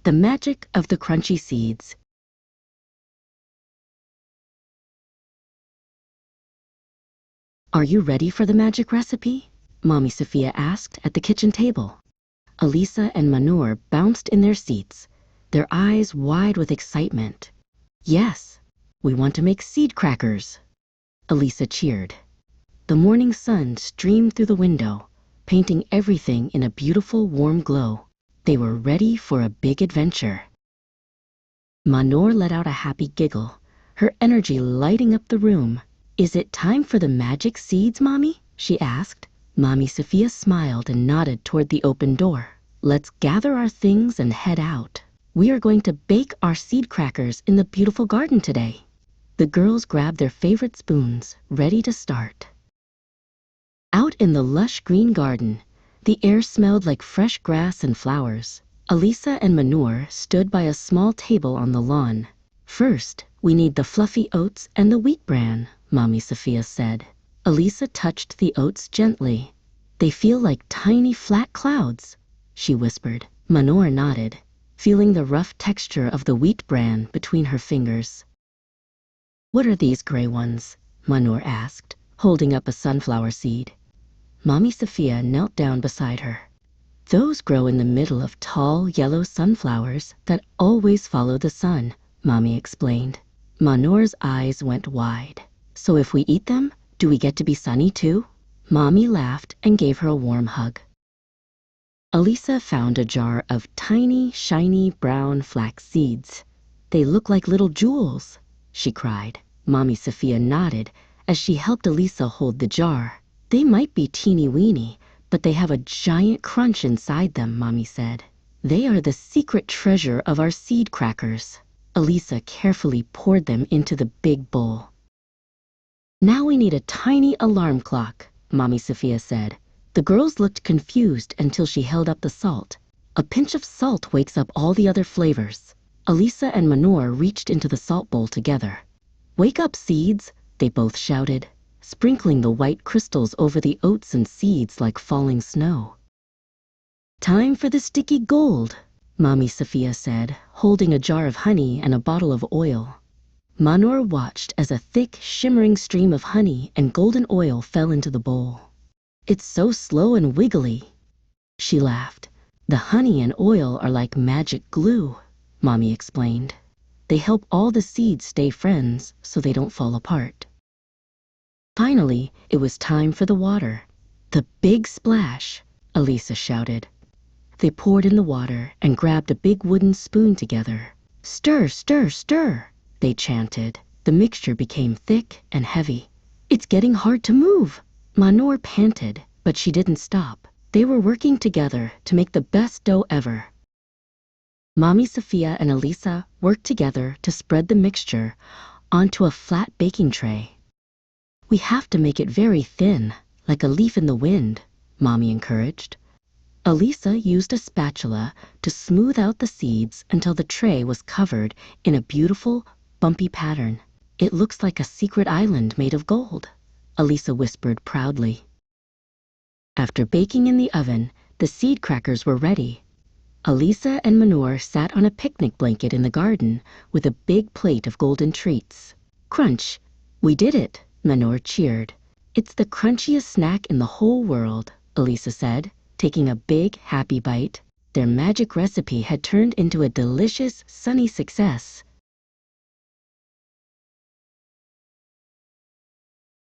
The magic of the crunchy seeds. Are you ready for the magic recipe? Mommy Sophia asked at the kitchen table. Elisa and Manur bounced in their seats, their eyes wide with excitement. Yes, we want to make seed crackers. Elisa cheered. The morning sun streamed through the window, painting everything in a beautiful warm glow. They were ready for a big adventure. Manur let out a happy giggle, her energy lighting up the room. Is it time for the magic seeds, Mommy? She asked. Mommy Sophia smiled and nodded toward the open door. Let's gather our things and head out. We are going to bake our seed crackers in the beautiful garden today. The girls grabbed their favorite spoons, ready to start. Out in the lush green garden, the air smelled like fresh grass and flowers. Elisa and Manur stood by a small table on the lawn. First, we need the fluffy oats and the wheat bran, Mommy Sophia said. Elisa touched the oats gently. They feel like tiny flat clouds, she whispered. Manur nodded, feeling the rough texture of the wheat bran between her fingers. What are these gray ones? Manur asked, holding up a sunflower seed. Mommy Sophia knelt down beside her. Those grow in the middle of tall yellow sunflowers that always follow the sun, Mommy explained. Manur's eyes went wide. So if we eat them, do we get to be sunny too? Mommy laughed and gave her a warm hug. Elisa found a jar of tiny, shiny brown flax seeds. They look like little jewels, she cried. Mommy Sophia nodded as she helped Elisa hold the jar. They might be teeny-weeny, but they have a giant crunch inside them, Mommy said. They are the secret treasure of our seed crackers. Elisa carefully poured them into the big bowl. Now we need a tiny alarm clock, Mommy Sophia said. The girls looked confused until she held up the salt. A pinch of salt wakes up all the other flavors. Elisa and Manur reached into the salt bowl together. Wake up, seeds, they both shouted, sprinkling the white crystals over the oats and seeds like falling snow. Time for the sticky gold, Mommy Sophia said, holding a jar of honey and a bottle of oil. Manur watched as a thick, shimmering stream of honey and golden oil fell into the bowl. It's so slow and wiggly, she laughed. The honey and oil are like magic glue, Mommy explained. They help all the seeds stay friends so they don't fall apart. Finally, it was time for the water. The big splash, Elisa shouted. They poured in the water and grabbed a big wooden spoon together. Stir, stir, stir, they chanted. The mixture became thick and heavy. It's getting hard to move. Manur panted, but she didn't stop. They were working together to make the best dough ever. Mommy Sophia and Elisa worked together to spread the mixture onto a flat baking tray. We have to make it very thin, like a leaf in the wind, Mommy encouraged. Elisa used a spatula to smooth out the seeds until the tray was covered in a beautiful, bumpy pattern. It looks like a secret island made of gold, Elisa whispered proudly. After baking in the oven, the seed crackers were ready. Elisa and Manur sat on a picnic blanket in the garden with a big plate of golden treats. Crunch! We did it! Manur cheered. It's the crunchiest snack in the whole world, Elisa said, taking a big, happy bite. Their magic recipe had turned into a delicious, sunny success.